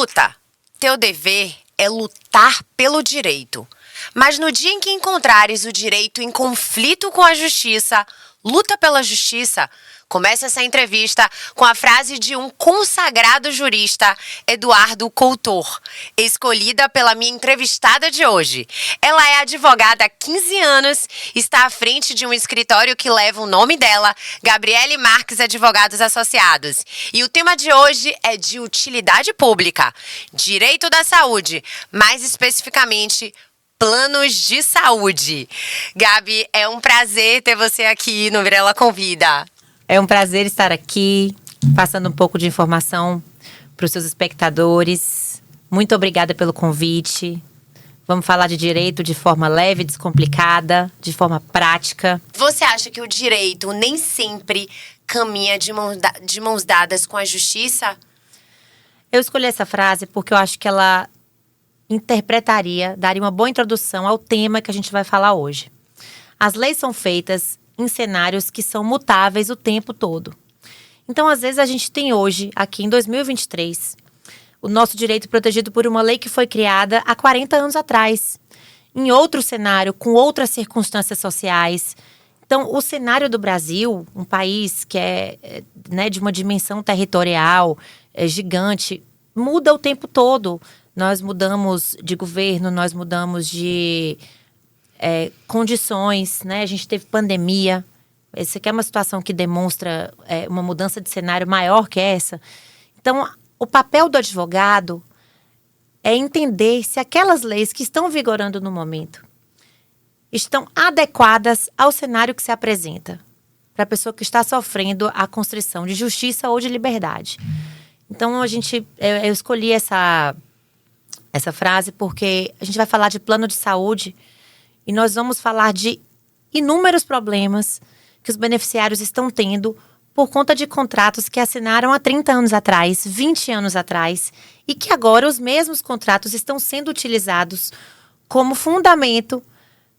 Luta. Teu dever é lutar pelo direito. Mas no dia em que encontrares o direito em conflito com a justiça, luta pela justiça. Começa essa entrevista com a frase de um consagrado jurista, Eduardo Coutor, escolhida pela minha entrevistada de hoje. Ela é advogada há 15 anos, está à frente de um escritório que leva o nome dela, Gabriele Marques Advogados Associados. E o tema de hoje é de utilidade pública, direito da saúde, mais especificamente planos de saúde. Gabi, é um prazer ter você aqui no Mirella Convida. É um prazer estar aqui, passando um pouco de informação para os seus espectadores. Muito obrigada pelo convite. Vamos falar de direito de forma leve, descomplicada, de forma prática. Você acha que o direito nem sempre caminha de mãos dadas com a justiça? Eu escolhi essa frase porque eu acho que ela daria uma boa introdução ao tema que a gente vai falar hoje. As leis são feitas em cenários que são mutáveis o tempo todo. Então, às vezes, a gente tem hoje, aqui em 2023, o nosso direito protegido por uma lei que foi criada há 40 anos atrás, em outro cenário, com outras circunstâncias sociais. Então, o cenário do Brasil, um país que é de uma dimensão territorial gigante, muda o tempo todo. Nós mudamos de governo, nós mudamos de condições, né? A gente teve pandemia. Essa aqui é uma situação que demonstra uma mudança de cenário maior que essa. Então, o papel do advogado é entender se aquelas leis que estão vigorando no momento estão adequadas ao cenário que se apresenta para a pessoa que está sofrendo a constrição de justiça ou de liberdade. Então, eu escolhi essa frase porque a gente vai falar de plano de saúde e nós vamos falar de inúmeros problemas que os beneficiários estão tendo por conta de contratos que assinaram há 30 anos atrás, 20 anos atrás, e que agora os mesmos contratos estão sendo utilizados como fundamento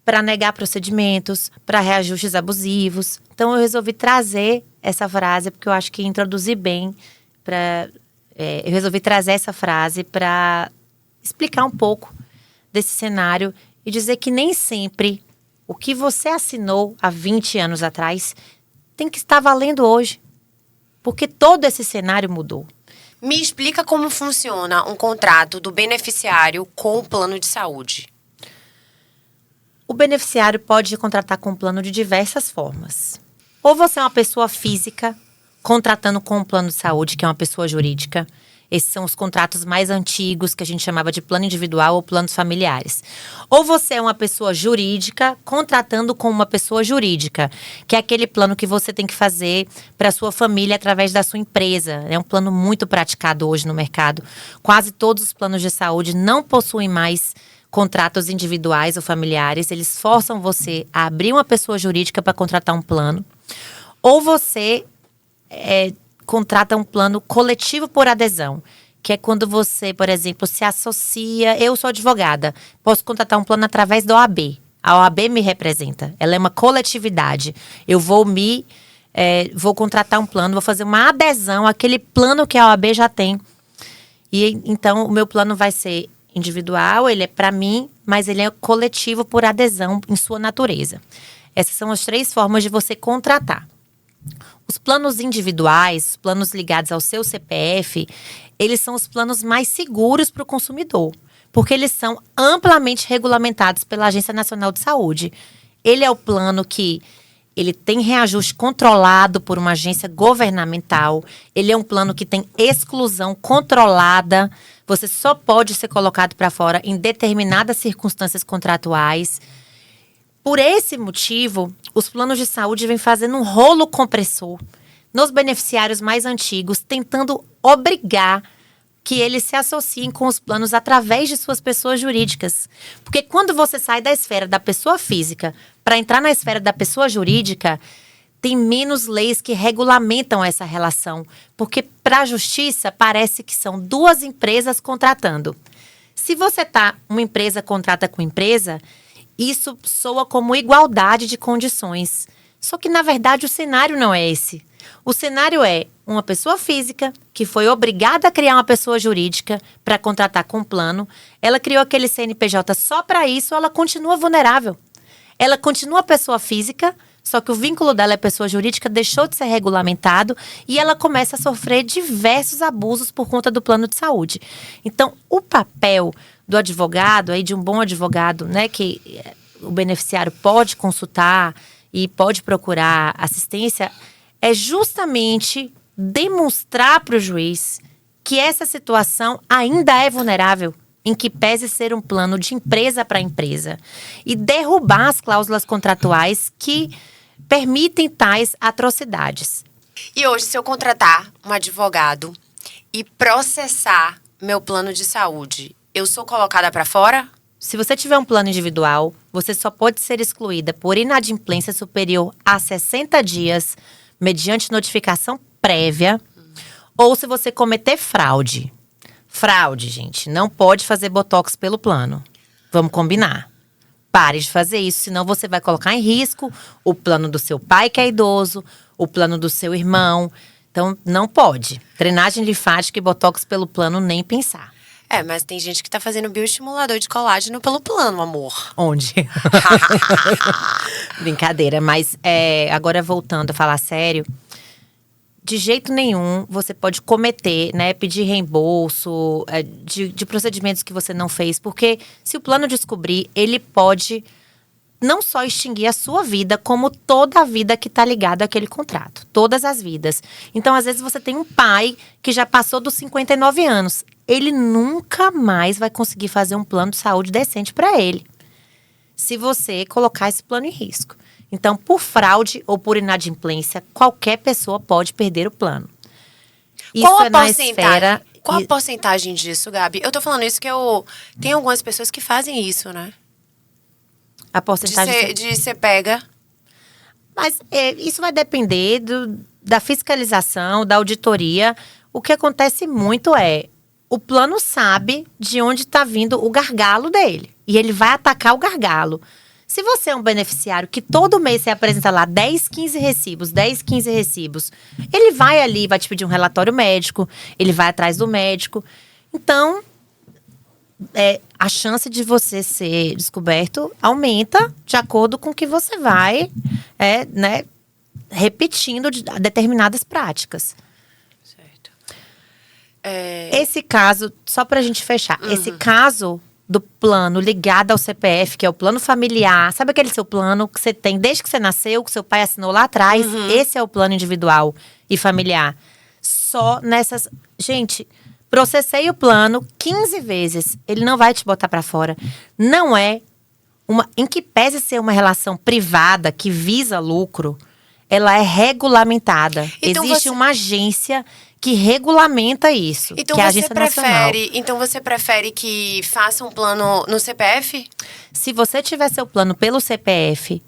para negar procedimentos, para reajustes abusivos. Então eu resolvi trazer essa frase porque eu acho que introduzi bem eu resolvi trazer essa frase para explicar um pouco desse cenário e dizer que nem sempre o que você assinou há 20 anos atrás tem que estar valendo hoje, porque todo esse cenário mudou. Me explica como funciona um contrato do beneficiário com o plano de saúde. O beneficiário pode contratar com o plano de diversas formas. Ou você é uma pessoa física contratando com um plano de saúde, que é uma pessoa jurídica. Esses são os contratos mais antigos, que a gente chamava de plano individual ou planos familiares. Ou você é uma pessoa jurídica contratando com uma pessoa jurídica, que é aquele plano que você tem que fazer para a sua família através da sua empresa. É um plano muito praticado hoje no mercado. Quase todos os planos de saúde não possuem mais contratos individuais ou familiares. Eles forçam você a abrir uma pessoa jurídica para contratar um plano. Ou você contrata um plano coletivo por adesão, que é quando você, por exemplo, se associa. Eu sou advogada, posso contratar um plano através da OAB. A OAB me representa, ela é uma coletividade. Eu vou contratar um plano, vou fazer uma adesão àquele plano que a OAB já tem. E então o meu plano vai ser individual, ele é para mim, mas ele é coletivo por adesão em sua natureza. Essas são as 3 formas de você contratar. Os planos individuais, os planos ligados ao seu CPF, eles são os planos mais seguros para o consumidor, porque eles são amplamente regulamentados pela Agência Nacional de Saúde. Ele é o plano que ele tem reajuste controlado por uma agência governamental. Ele é um plano que tem exclusão controlada. Você só pode ser colocado para fora em determinadas circunstâncias contratuais. Por esse motivo, os planos de saúde vêm fazendo um rolo compressor nos beneficiários mais antigos, tentando obrigar que eles se associem com os planos através de suas pessoas jurídicas. Porque quando você sai da esfera da pessoa física para entrar na esfera da pessoa jurídica, tem menos leis que regulamentam essa relação. Porque para a justiça parece que são 2 empresas contratando. Se uma empresa contrata com empresa, isso soa como igualdade de condições. Só que, na verdade, o cenário não é esse. O cenário é uma pessoa física que foi obrigada a criar uma pessoa jurídica para contratar com plano. Ela criou aquele CNPJ só para isso, ela continua vulnerável. Ela continua pessoa física, só que o vínculo dela é pessoa jurídica, deixou de ser regulamentado e ela começa a sofrer diversos abusos por conta do plano de saúde. Então, o papel do advogado, aí de um bom advogado, né, que o beneficiário pode consultar e pode procurar assistência, é justamente demonstrar para o juiz que essa situação ainda é vulnerável, em que pese ser um plano de empresa para empresa, e derrubar as cláusulas contratuais que permitem tais atrocidades. E hoje, se eu contratar um advogado e processar meu plano de saúde, eu sou colocada para fora? Se você tiver um plano individual, você só pode ser excluída por inadimplência superior a 60 dias, mediante notificação prévia, ou se você cometer fraude. Fraude, gente, não pode fazer botox pelo plano. Vamos combinar. Pare de fazer isso, senão você vai colocar em risco o plano do seu pai, que é idoso, o plano do seu irmão. Então, não pode. Drenagem linfática e botox pelo plano, nem pensar. Mas tem gente que tá fazendo bioestimulador de colágeno pelo plano, amor. Onde? Brincadeira, mas agora voltando a falar sério, de jeito nenhum você pode cometer, né, pedir reembolso de procedimentos que você não fez, porque se o plano descobrir, ele pode não só extinguir a sua vida, como toda a vida que está ligada àquele contrato. Todas as vidas. Então, às vezes, você tem um pai que já passou dos 59 anos. Ele nunca mais vai conseguir fazer um plano de saúde decente para ele, se você colocar esse plano em risco. Então, por fraude ou por inadimplência, qualquer pessoa pode perder o plano. Qual a porcentagem disso, Gabi? Eu tô falando isso que tem algumas pessoas que fazem isso, né? A porcentagem de ser pega. Mas isso vai depender da fiscalização, da auditoria. O que acontece muito o plano sabe de onde está vindo o gargalo dele. E ele vai atacar o gargalo. Se você é um beneficiário que todo mês você apresenta lá 10, 15 recibos, ele vai ali, vai te pedir um relatório médico, ele vai atrás do médico. Então, a chance de você ser descoberto aumenta de acordo com que você vai repetindo determinadas práticas. Certo. Esse caso, só pra gente fechar, esse caso do plano ligado ao CPF, que é o plano familiar, sabe aquele seu plano que você tem desde que você nasceu, que seu pai assinou lá atrás? Esse é o plano individual e familiar. Só nessas... Gente, processei o plano 15 vezes, ele não vai te botar pra fora. Não é em que pese ser uma relação privada que visa lucro, ela é regulamentada. Então existe uma agência que regulamenta isso, então que é a Agência Nacional. Então você prefere que faça um plano no CPF? Se você tiver seu plano pelo CPF,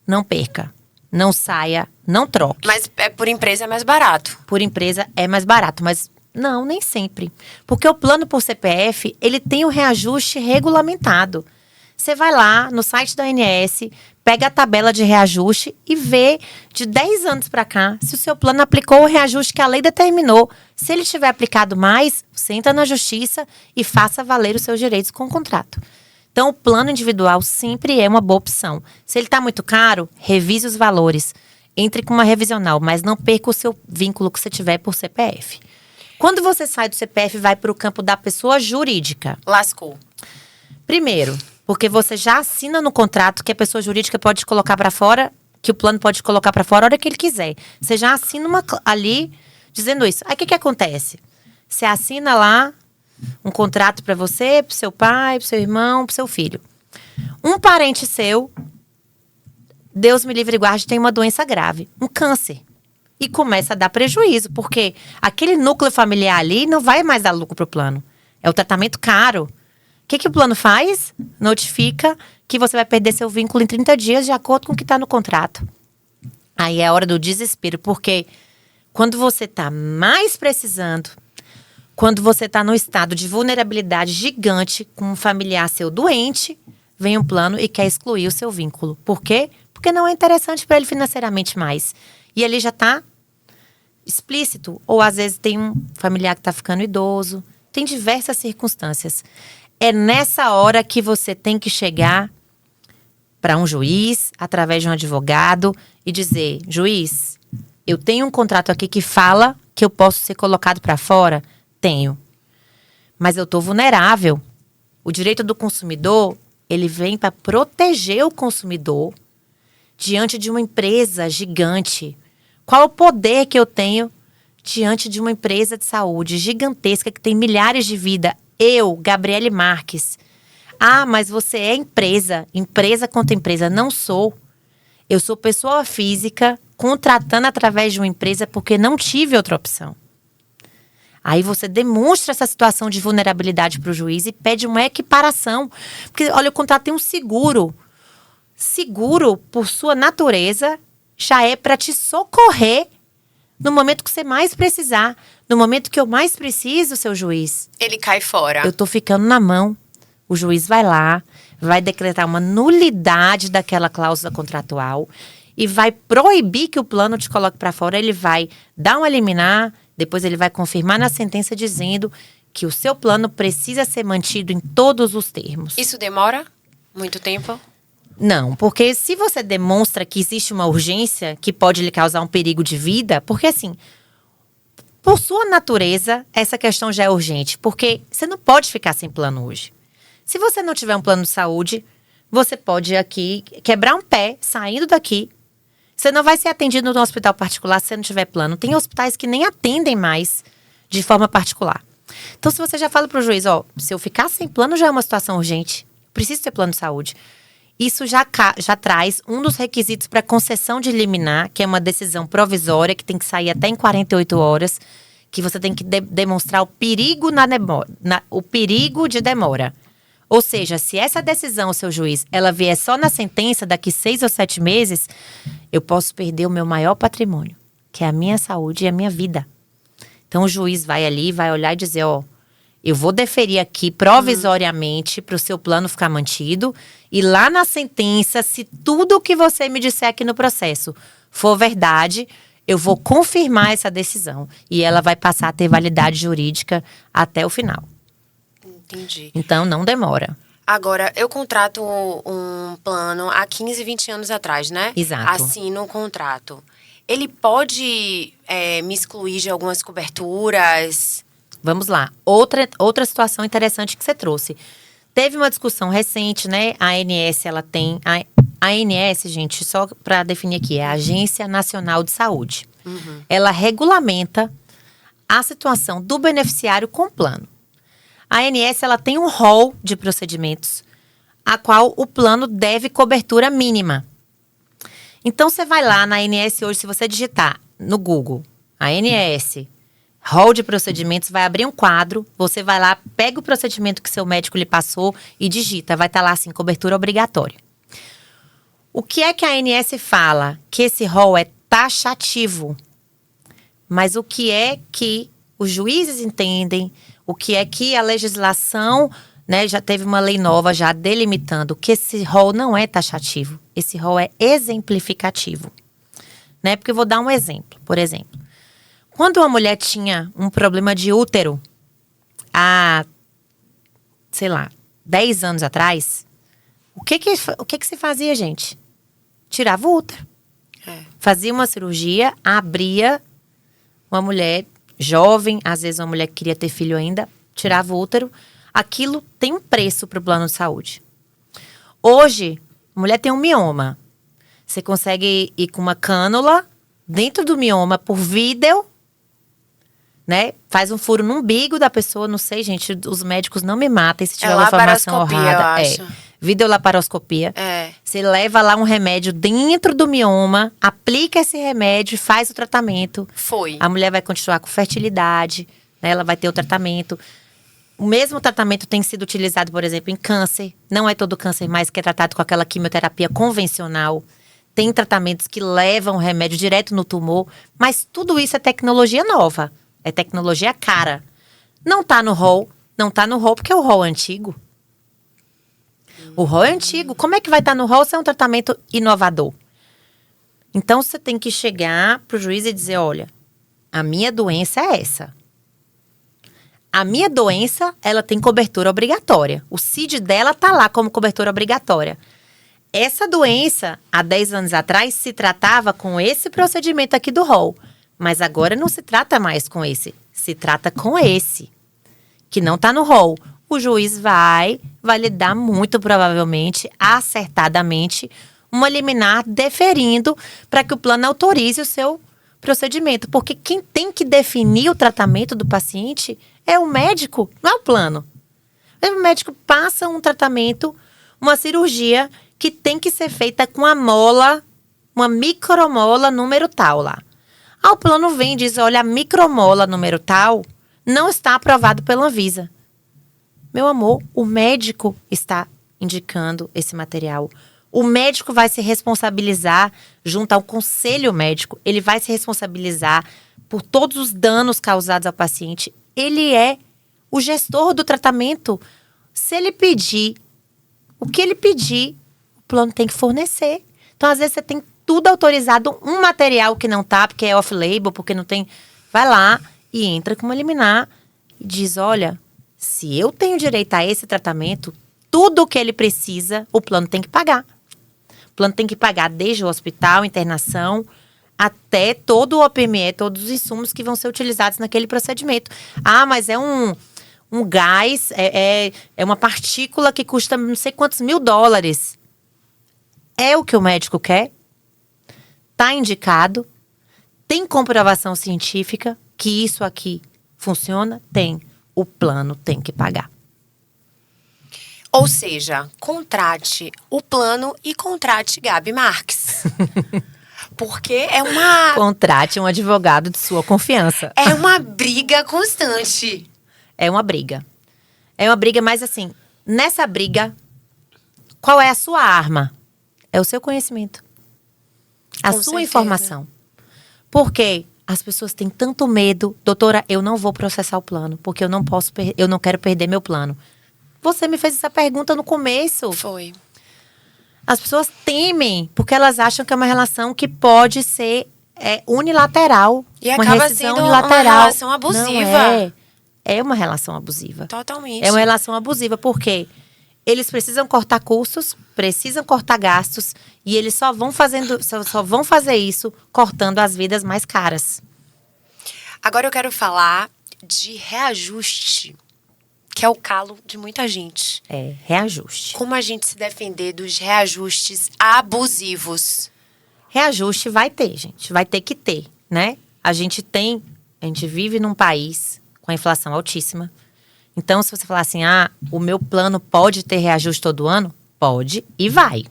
não perca, não saia, não troque. Mas por empresa é mais barato? Por empresa é mais barato, mas não, nem sempre. Porque o plano por CPF, ele tem o reajuste regulamentado. Você vai lá no site da ANS, pega a tabela de reajuste e vê de 10 anos para cá se o seu plano aplicou o reajuste que a lei determinou. Se ele tiver aplicado mais, você entra na justiça e faça valer os seus direitos com o contrato. Então, o plano individual sempre é uma boa opção. Se ele está muito caro, revise os valores. Entre com uma revisional, mas não perca o seu vínculo que você tiver por CPF. Quando você sai do CPF, vai para o campo da pessoa jurídica. Lascou. Primeiro, porque você já assina no contrato que a pessoa jurídica pode colocar para fora, que o plano pode colocar para fora a hora que ele quiser. Você já assina ali dizendo isso. Aí o que acontece? Você assina lá um contrato para você, para seu pai, para seu irmão, para seu filho. Um parente seu, Deus me livre e guarde, tem uma doença grave, um câncer. E começa a dar prejuízo, porque aquele núcleo familiar ali não vai mais dar lucro para o plano. É o tratamento caro. O que o plano faz? Notifica que você vai perder seu vínculo em 30 dias de acordo com o que está no contrato. Aí é a hora do desespero, porque quando você está mais precisando, quando você está num estado de vulnerabilidade gigante, com um familiar seu doente, vem um plano e quer excluir o seu vínculo. Por quê? Porque não é interessante para ele financeiramente mais. E ele já está explícito. Ou às vezes tem um familiar que está ficando idoso. Tem diversas circunstâncias. É nessa hora que você tem que chegar para um juiz, através de um advogado, e dizer: juiz, eu tenho um contrato aqui que fala que eu posso ser colocado para fora? Tenho. Mas eu estou vulnerável. O direito do consumidor, ele vem para proteger o consumidor diante de uma empresa gigante. Qual o poder que eu tenho diante de uma empresa de saúde gigantesca que tem milhares de vidas? Eu, Gabriele Marques. Ah, mas você é empresa. Empresa contra empresa. Não sou. Eu sou pessoa física contratando através de uma empresa porque não tive outra opção. Aí você demonstra essa situação de vulnerabilidade para o juiz e pede uma equiparação. Porque, olha, eu contratei um seguro. Seguro, por sua natureza, já é para te socorrer no momento que você mais precisar. No momento que eu mais preciso, seu juiz. Ele cai fora. Eu tô ficando na mão. O juiz vai lá, vai decretar uma nulidade daquela cláusula contratual e vai proibir que o plano te coloque para fora. Ele vai dar uma liminar, depois ele vai confirmar na sentença dizendo que o seu plano precisa ser mantido em todos os termos. Isso demora muito tempo? Não, porque se você demonstra que existe uma urgência que pode lhe causar um perigo de vida, porque assim, por sua natureza, essa questão já é urgente, porque você não pode ficar sem plano hoje. Se você não tiver um plano de saúde, você pode aqui quebrar um pé saindo daqui. Você não vai ser atendido no hospital particular se você não tiver plano. Tem hospitais que nem atendem mais de forma particular. Então, se você já fala para o juiz, ó, se eu ficar sem plano já é uma situação urgente, preciso ter plano de saúde. Isso já traz um dos requisitos para concessão de liminar, que é uma decisão provisória, que tem que sair até em 48 horas, que você tem que demonstrar o perigo, o perigo de demora. Ou seja, se essa decisão, seu juiz, ela vier só na sentença daqui 6 ou 7 meses, eu posso perder o meu maior patrimônio, que é a minha saúde e a minha vida. Então, o juiz vai ali, vai olhar e dizer, ó, eu vou deferir aqui provisoriamente para o seu plano ficar mantido. E lá na sentença, se tudo o que você me disser aqui no processo for verdade, eu vou confirmar essa decisão. E ela vai passar a ter validade jurídica até o final. Entendi. Então, não demora. Agora, eu contrato um plano há 15, 20 anos atrás, né? Exato. Assino um contrato. Ele pode me excluir de algumas coberturas? Vamos lá. Outra situação interessante que você trouxe. Teve uma discussão recente, né? A ANS, ela tem... A ANS, gente, só para definir aqui, é a Agência Nacional de Saúde. Uhum. Ela regulamenta a situação do beneficiário com plano. A ANS, ela tem um rol de procedimentos, a qual o plano deve cobertura mínima. Então, você vai lá na ANS hoje, se você digitar no Google, ANS, rol de procedimentos, vai abrir um quadro, você vai lá, pega o procedimento que seu médico lhe passou e digita, vai estar lá assim, cobertura obrigatória. O que é que a ANS fala? Que esse rol é taxativo. Mas o que é que os juízes entendem, o que é que a legislação, né, já teve uma lei nova já delimitando que esse rol não é taxativo, esse rol é exemplificativo. Né? Porque eu vou dar um exemplo, por exemplo. Quando uma mulher tinha um problema de útero há, sei lá, 10 anos atrás, o que se fazia, gente? Tirava o útero. Fazia uma cirurgia, abria uma mulher jovem, às vezes uma mulher que queria ter filho ainda, tirava o útero. Aquilo tem um preço para o plano de saúde. Hoje, a mulher tem um mioma. Você consegue ir com uma cânula dentro do mioma por vídeo, né? Faz um furo no umbigo da pessoa, não sei, gente, os médicos não me matem se tiver uma informação errada. Videolaparoscopia. Você leva lá um remédio dentro do mioma, aplica esse remédio e faz o tratamento. A mulher vai continuar com fertilidade, né? Ela vai ter o tratamento. O mesmo tratamento tem sido utilizado, por exemplo, em câncer. Não é todo câncer mais que é tratado com aquela quimioterapia convencional. Tem tratamentos que levam o remédio direto no tumor. Mas tudo isso é tecnologia nova. É tecnologia cara. Não tá no rol. Não tá no rol porque é o rol antigo. O rol é antigo. Como é que vai estar no rol se é um tratamento inovador? Então, você tem que chegar pro juiz e dizer, olha, a minha doença é essa. A minha doença, ela tem cobertura obrigatória. O CID dela tá lá como cobertura obrigatória. Essa doença, há 10 anos atrás, se tratava com esse procedimento aqui do rol. Mas agora não se trata mais com esse. Se trata com esse, que não tá no rol. O juiz vai lhe dar muito provavelmente, acertadamente, uma liminar deferindo para que o plano autorize o seu procedimento. Porque quem tem que definir o tratamento do paciente é o médico, não é o plano. O médico passa um tratamento, uma cirurgia que tem que ser feita com a mola, uma micromola número tal lá. O plano vem e diz, olha, a micromola número tal não está aprovado pela Anvisa. Meu amor, o médico está indicando esse material. O médico vai se responsabilizar junto ao conselho médico. Ele vai se responsabilizar por todos os danos causados ao paciente. Ele é o gestor do tratamento. Se ele pedir, o que ele pedir, o plano tem que fornecer. Então, às vezes, você tem tudo autorizado, um material que não tá, porque é off-label, porque não tem... Vai lá e entra com uma liminar e diz, olha, se eu tenho direito a esse tratamento, tudo o que ele precisa, o plano tem que pagar. O plano tem que pagar desde o hospital, internação, até todo o OPME, todos os insumos que vão ser utilizados naquele procedimento. Ah, mas é um gás, é uma partícula que custa não sei quantos $1.000. É o que o médico quer? Está indicado? Tem comprovação científica que isso aqui funciona? Tem. O plano tem que pagar. Ou seja, contrate o plano e contrate Gabi Marques. Porque é uma... Contrate um advogado de sua confiança. É uma briga constante. É uma briga. É uma briga, mas assim, nessa briga, qual é a sua arma? É o seu conhecimento. A Com sua certeza. informação. Por quê? As pessoas têm tanto medo. Doutora, eu não vou processar o plano, porque eu não quero perder meu plano. Você me fez essa pergunta no começo. Foi. As pessoas temem, porque elas acham que é uma relação que pode ser unilateral. E uma acaba rescisão sendo unilateral. uma relação abusiva. Não é uma relação abusiva. Totalmente. É uma relação abusiva, porque eles precisam cortar custos, precisam cortar gastos, e eles só vão fazer isso cortando as vidas mais caras. Agora eu quero falar de reajuste, que é o calo de muita gente. É, reajuste. Como a gente se defender dos reajustes abusivos? Reajuste vai ter, gente. Vai ter que ter, né? A gente vive num país com a inflação altíssima. Então, se você falar assim, o meu plano pode ter reajuste todo ano? Pode e vai.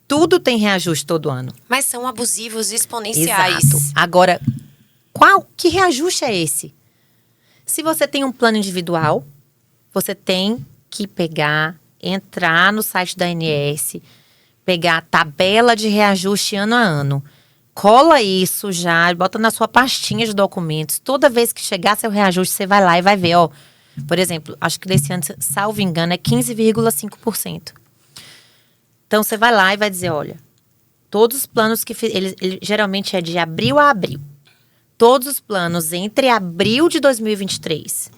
Tudo tem reajuste todo ano. Mas são abusivos exponenciais. Exato. Agora, que reajuste é esse? Se você tem um plano individual, você tem que entrar no site da ANS, pegar a tabela de reajuste ano a ano. Cola isso já, bota na sua pastinha de documentos. Toda vez que chegar seu reajuste, você vai lá e vai ver, ó. Por exemplo, acho que desse ano, salvo engano, é 15,5%. Então, você vai lá e vai dizer, olha, todos os planos que... Ele geralmente é de abril a abril. Todos os planos entre abril de 2023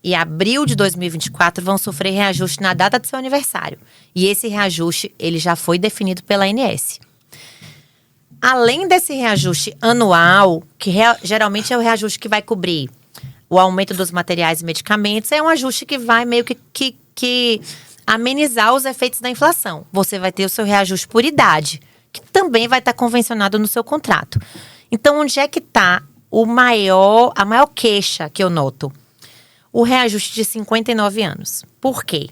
e abril de 2024 vão sofrer reajuste na data do seu aniversário. E esse reajuste, ele já foi definido pela ANS. Além desse reajuste anual, que geralmente é o reajuste que vai cobrir o aumento dos materiais e medicamentos, é um ajuste que vai meio que amenizar os efeitos da inflação. Você vai ter o seu reajuste por idade, que também vai estar convencionado no seu contrato. Então, onde é que está a maior queixa que eu noto? O reajuste de 59 anos. Por quê?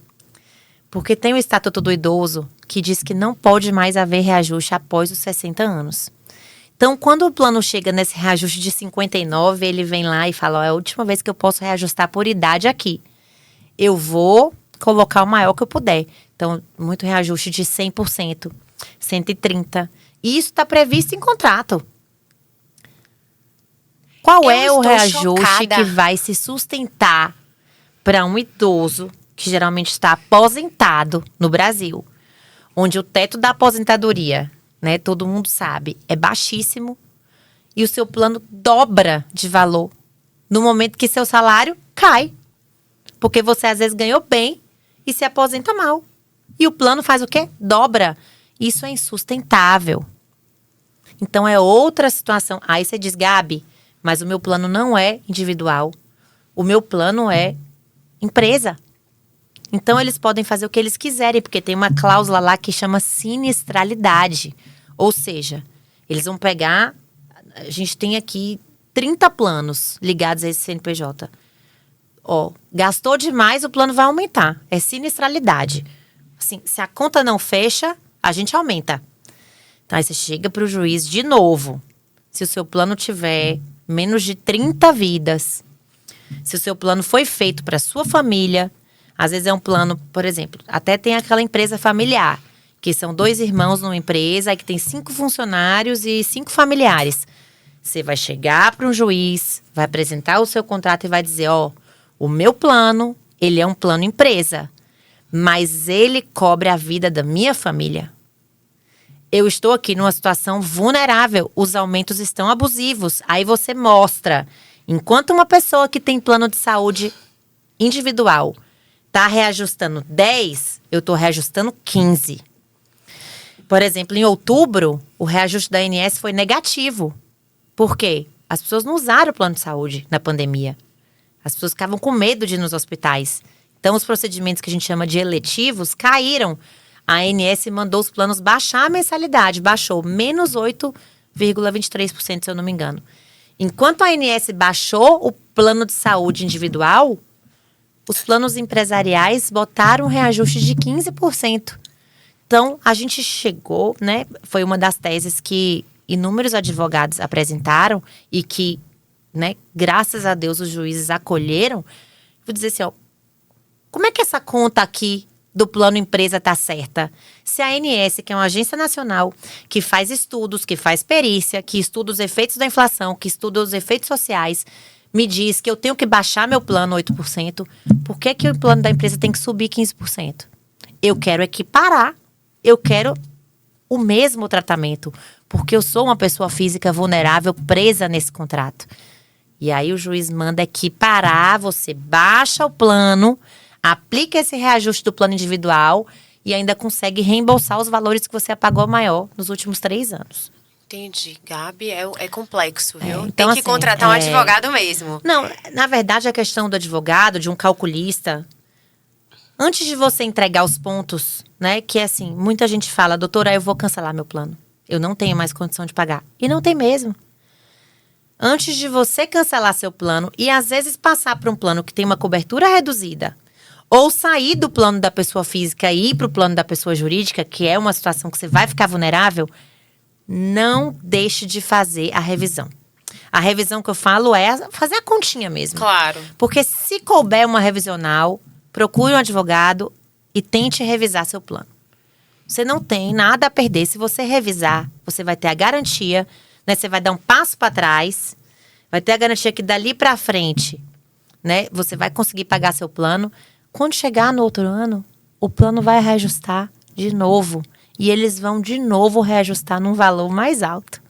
Porque tem o Estatuto do Idoso que diz que não pode mais haver reajuste após os 60 anos. Então, quando o plano chega nesse reajuste de 59, ele vem lá e fala, ó, é a última vez que eu posso reajustar por idade aqui. Eu vou colocar o maior que eu puder. Então, muito reajuste de 100%, 130%. E isso está previsto em contrato. Qual é o reajuste que vai se sustentar para um idoso que geralmente está aposentado no Brasil, onde o teto da aposentadoria, né, todo mundo sabe, é baixíssimo e o seu plano dobra de valor no momento que seu salário cai. Porque você às vezes ganhou bem e se aposenta mal. E o plano faz o quê? Dobra. Isso é insustentável. Então é outra situação. Aí você diz, Gabi, mas o meu plano não é individual. O meu plano é empresa. Então eles podem fazer o que eles quiserem, porque tem uma cláusula lá que chama sinistralidade. Ou seja, eles vão pegar... A gente tem aqui 30 planos ligados a esse CNPJ. Ó, gastou demais, o plano vai aumentar. É sinistralidade. Assim, se a conta não fecha, a gente aumenta. Então, aí você chega para o juiz de novo. Se o seu plano tiver menos de 30 vidas, se o seu plano foi feito para sua família, às vezes é um plano, por exemplo, até tem aquela empresa familiar, que são 2 irmãos numa empresa, aí que tem 5 funcionários e 5 familiares. Você vai chegar para um juiz, vai apresentar o seu contrato e vai dizer, ó, o meu plano, ele é um plano empresa, mas ele cobre a vida da minha família. Eu estou aqui numa situação vulnerável, os aumentos estão abusivos. Aí você mostra, enquanto uma pessoa que tem plano de saúde individual está reajustando 10, eu estou reajustando 15. Por exemplo, em outubro, o reajuste da ANS foi negativo. Por quê? As pessoas não usaram o plano de saúde na pandemia. As pessoas ficavam com medo de ir nos hospitais. Então, os procedimentos que a gente chama de eletivos caíram. A ANS mandou os planos baixar a mensalidade. Baixou menos 8,23%, se eu não me engano. Enquanto a ANS baixou o plano de saúde individual, os planos empresariais botaram um reajuste de 15%. Então, a gente chegou, né? Foi uma das teses que inúmeros advogados apresentaram e que, né, graças a Deus, os juízes acolheram. Vou dizer assim, ó, como é que essa conta aqui do plano empresa está certa? Se a ANS, que é uma agência nacional, que faz estudos, que faz perícia, que estuda os efeitos da inflação, que estuda os efeitos sociais, me diz que eu tenho que baixar meu plano 8%, por que que o plano da empresa tem que subir 15%? Eu quero equiparar, eu quero o mesmo tratamento, porque eu sou uma pessoa física vulnerável presa nesse contrato. E aí o juiz manda equiparar, você baixa o plano, aplica esse reajuste do plano individual e ainda consegue reembolsar os valores que você apagou maior nos últimos 3 anos. Entendi. Gabi, é complexo, viu? Então, tem que assim, contratar um advogado mesmo. Não, na verdade, a questão do advogado, de um calculista, antes de você entregar os pontos, né? Que é assim, muita gente fala, doutora, eu vou cancelar meu plano. Eu não tenho mais condição de pagar. E não tem mesmo. Antes de você cancelar seu plano e às vezes passar para um plano que tem uma cobertura reduzida, ou sair do plano da pessoa física e ir para o plano da pessoa jurídica, que é uma situação que você vai ficar vulnerável, não deixe de fazer a revisão. A revisão que eu falo é fazer a continha mesmo. Claro. Porque se couber uma revisional, procure um advogado e tente revisar seu plano. Você não tem nada a perder. Se você revisar, você vai ter a garantia, né? Você vai dar um passo para trás, vai ter a garantia que dali para frente, né? Você vai conseguir pagar seu plano. Quando chegar no outro ano, o plano vai reajustar de novo. E eles vão de novo reajustar num valor mais alto.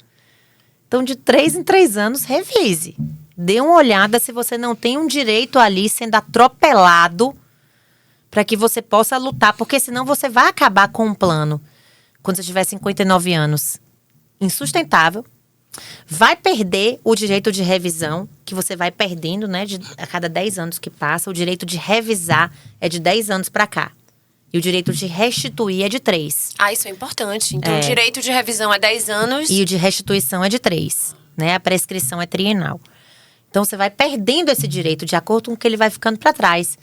Então, de 3 em 3 anos, revise. Dê uma olhada se você não tem um direito ali sendo atropelado para que você possa lutar. Porque senão você vai acabar com um plano, quando você tiver 59 anos, insustentável. Vai perder o direito de revisão, que você vai perdendo, né? A cada 10 anos que passa. O direito de revisar é de 10 anos para cá. E o direito de restituir é de 3. Ah, isso é importante. Então, o direito de revisão é 10 anos. E o de restituição é de 3, né? A prescrição é trienal. Então, você vai perdendo esse direito de acordo com que ele vai ficando para trás.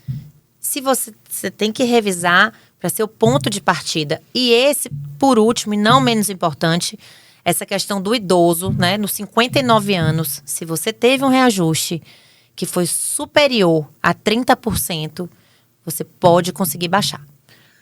Se você tem que revisar para ser o ponto de partida. E esse, por último, e não menos importante, essa questão do idoso, né? Nos 59 anos, se você teve um reajuste que foi superior a 30%, você pode conseguir baixar.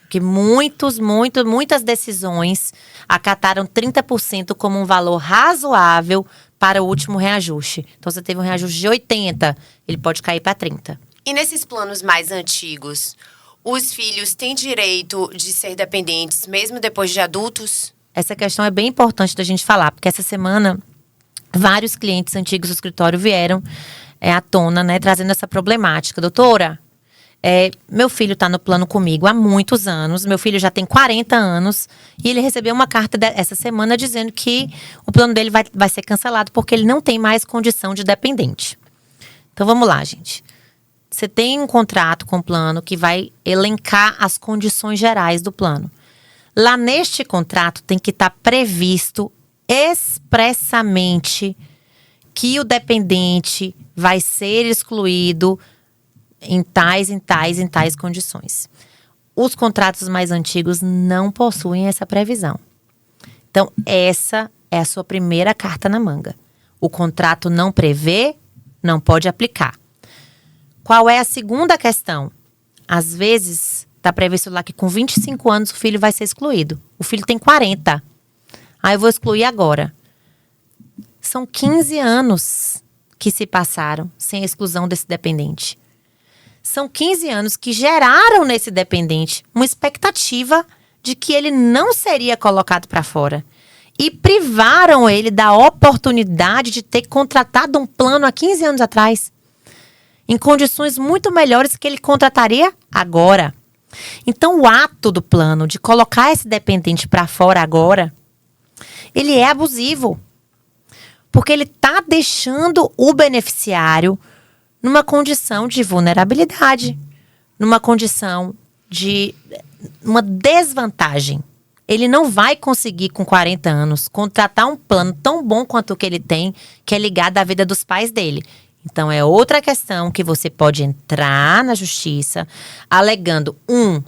Porque muitas decisões acataram 30% como um valor razoável para o último reajuste. Então, você teve um reajuste de 80%, ele pode cair para 30%. E nesses planos mais antigos, os filhos têm direito de ser dependentes mesmo depois de adultos? Essa questão é bem importante da gente falar, porque essa semana vários clientes antigos do escritório vieram à tona, né, trazendo essa problemática. Doutora, meu filho está no plano comigo há muitos anos, meu filho já tem 40 anos e ele recebeu uma carta essa semana dizendo que o plano dele vai ser cancelado porque ele não tem mais condição de dependente. Então vamos lá, gente. Você tem um contrato com o plano que vai elencar as condições gerais do plano. Lá neste contrato tem que estar previsto expressamente que o dependente vai ser excluído em tais condições. Os contratos mais antigos não possuem essa previsão. Então, essa é a sua primeira carta na manga. O contrato não prevê, não pode aplicar. Qual é a segunda questão? Às vezes, está previsto lá que com 25 anos o filho vai ser excluído. O filho tem 40. Eu vou excluir agora. São 15 anos que se passaram sem a exclusão desse dependente. São 15 anos que geraram nesse dependente uma expectativa de que ele não seria colocado para fora. E privaram ele da oportunidade de ter contratado um plano há 15 anos atrás, em condições muito melhores que ele contrataria agora. Então, o ato do plano de colocar esse dependente para fora agora, ele é abusivo. Porque ele está deixando o beneficiário numa condição de vulnerabilidade, numa condição de uma desvantagem. Ele não vai conseguir, com 40 anos, contratar um plano tão bom quanto o que ele tem, que é ligado à vida dos pais dele. Então, é outra questão que você pode entrar na justiça, alegando,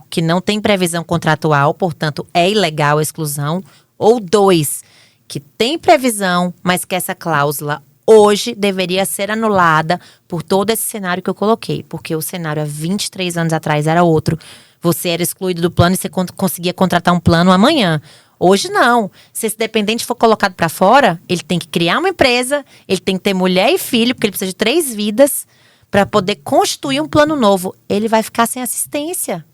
que não tem previsão contratual, portanto, é ilegal a exclusão, ou 2, que tem previsão, mas que essa cláusula hoje deveria ser anulada por todo esse cenário que eu coloquei. Porque o cenário há 23 anos atrás era outro. Você era excluído do plano e você conseguia contratar um plano amanhã. Hoje não. Se esse dependente for colocado para fora, ele tem que criar uma empresa, ele tem que ter mulher e filho, porque ele precisa de 3 vidas para poder constituir um plano novo. Ele vai ficar sem assistência.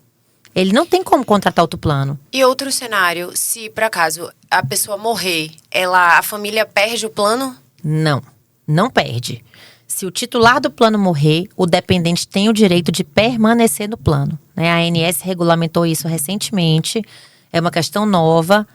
Ele não tem como contratar outro plano. E outro cenário, se por acaso a pessoa morrer, a família perde o plano? Não perde. Se o titular do plano morrer, o dependente tem o direito de permanecer no plano, né? A ANS regulamentou isso recentemente, é uma questão nova,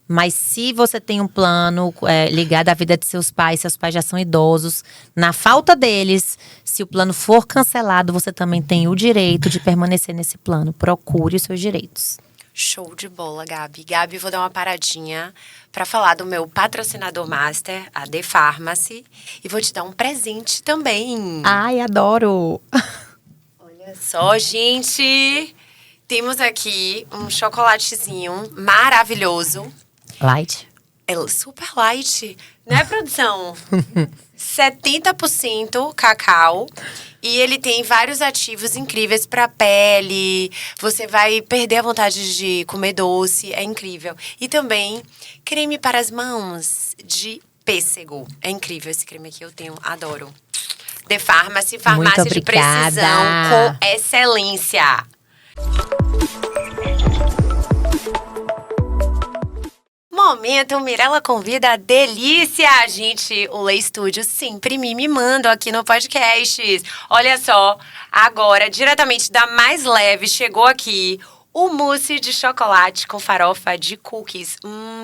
mas se você tem um plano ligado à vida de seus pais já são idosos, na falta deles, se o plano for cancelado, você também tem o direito de permanecer nesse plano. Procure os seus direitos. Show de bola, Gabi. Gabi, vou dar uma paradinha para falar do meu patrocinador master, a The Pharmacy. E vou te dar um presente também. Ai, adoro! Olha só, gente. Temos aqui um chocolatezinho maravilhoso. Light? É super light, né, produção? 70% cacau. E ele tem vários ativos incríveis para pele. Você vai perder a vontade de comer doce. É incrível. E também creme para as mãos de pêssego. É incrível esse creme aqui. Eu adoro. The Pharmacy, farmácia de precisão com excelência. Momento Mirella Convida, delícia! Gente, o Lay Studio sempre me mimando aqui no podcast. Olha só, agora, diretamente da Mais Leve, chegou aqui o mousse de chocolate com farofa de cookies.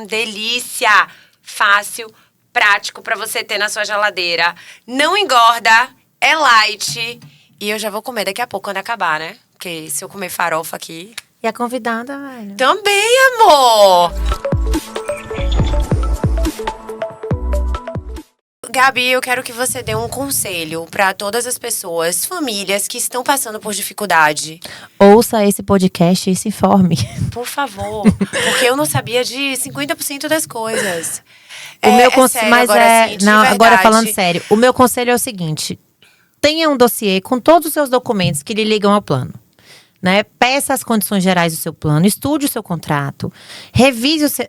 Delícia! Fácil, prático pra você ter na sua geladeira. Não engorda, é light. E eu já vou comer daqui a pouco, quando acabar, né? Porque se eu comer farofa aqui... E a convidada, velho? Também, amor! Gabi, eu quero que você dê um conselho para todas as pessoas, famílias que estão passando por dificuldade. Ouça esse podcast e se informe. Por favor, porque eu não sabia de 50% das coisas. O meu conselho, mas assim, não, agora falando sério, o meu conselho é o seguinte: tenha um dossiê com todos os seus documentos que lhe ligam ao plano. Né? Peça as condições gerais do seu plano, estude o seu contrato, revise o seu,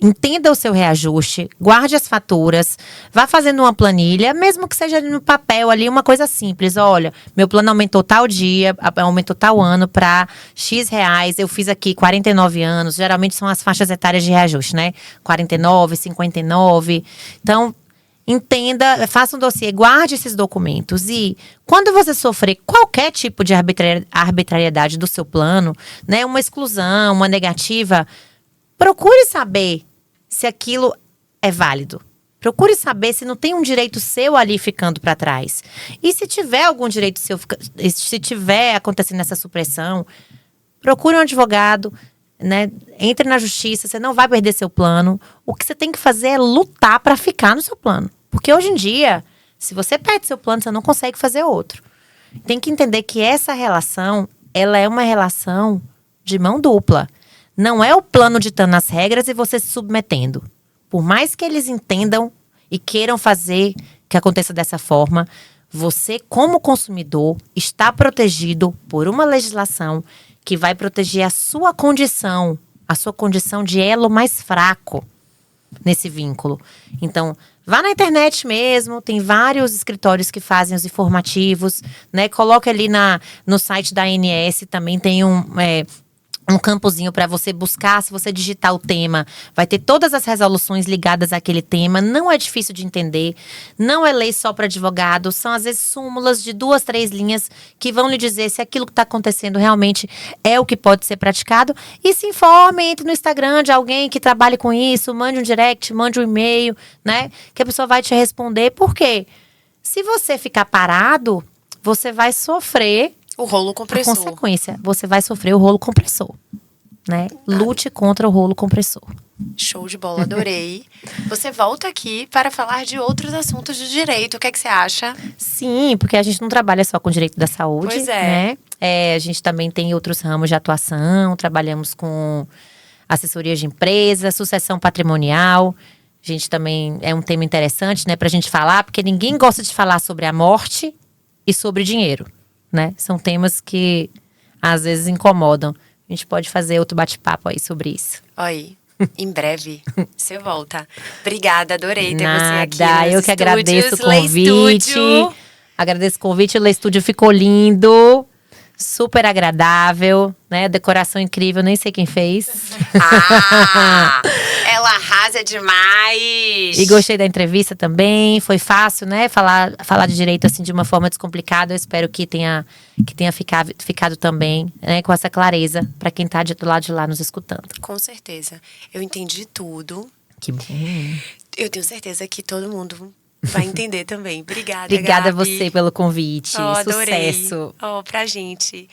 entenda o seu reajuste, guarde as faturas, vá fazendo uma planilha, mesmo que seja no papel ali, uma coisa simples. Olha, meu plano aumentou tal dia, aumentou tal ano para X reais, eu fiz aqui 49 anos, geralmente são as faixas etárias de reajuste, né? 49, 59. Então, Entenda, faça um dossiê, guarde esses documentos. E quando você sofrer qualquer tipo de arbitrariedade do seu plano, né, uma exclusão, uma negativa, procure saber se aquilo é válido. Procure saber se não tem um direito seu ali ficando para trás. E se tiver algum direito seu, se tiver acontecendo essa supressão, procure um advogado, né? Entre na justiça, você não vai perder seu plano. O que você tem que fazer é lutar para ficar no seu plano. Porque hoje em dia, se você perde seu plano, você não consegue fazer outro. Tem que entender que essa relação, ela é uma relação de mão dupla. Não é o plano ditando as regras e você se submetendo. Por mais que eles entendam e queiram fazer que aconteça dessa forma, você, como consumidor, está protegido por uma legislação que vai proteger a sua condição de elo mais fraco nesse vínculo. Então, vá na internet mesmo, tem vários escritórios que fazem os informativos, né? Coloque ali no site da ANS, também tem um campozinho para você buscar. Se você digitar o tema, vai ter todas as resoluções ligadas àquele tema. Não é difícil de entender. Não é lei só para advogado. São, às vezes, súmulas de 2, 3 linhas que vão lhe dizer se aquilo que está acontecendo realmente é o que pode ser praticado. E se informe, entre no Instagram de alguém que trabalhe com isso, mande um direct, mande um e-mail, né? Que a pessoa vai te responder. Por quê? Se você ficar parado, você vai sofrer o rolo a compressor. consequência. Você vai sofrer o rolo compressor, né? Lute contra o rolo compressor. Show de bola, adorei. Você volta aqui para falar de outros assuntos de direito. O que é que você acha? Sim, porque a gente não trabalha só com direito da saúde, Pois é. né? A gente também tem outros ramos de atuação. Trabalhamos com assessoria de empresa, sucessão patrimonial. A gente também é um tema interessante, né, pra gente falar, porque ninguém gosta de falar sobre a morte e sobre dinheiro, né? São temas que às vezes incomodam. A gente pode fazer outro bate-papo aí sobre isso. Aí, em breve, você volta. Obrigada, adorei ter você aqui Nada, nos eu que agradeço o estúdios, Lê convite. Estúdio. Agradeço o convite, o Lê Estúdio ficou lindo. Super agradável, né? Decoração incrível, nem sei quem fez. Ah, ela arrasa demais. E gostei da entrevista também. Foi fácil, né? Falar de direito assim de uma forma descomplicada. Eu espero que tenha ficado também, né? Com essa clareza para quem tá do lado de lá nos escutando. Com certeza. Eu entendi tudo. Que bom. Eu tenho certeza que todo mundo vai entender também. Obrigada, Obrigada a Gabi. você pelo convite. Adorei. Sucesso. Pra gente.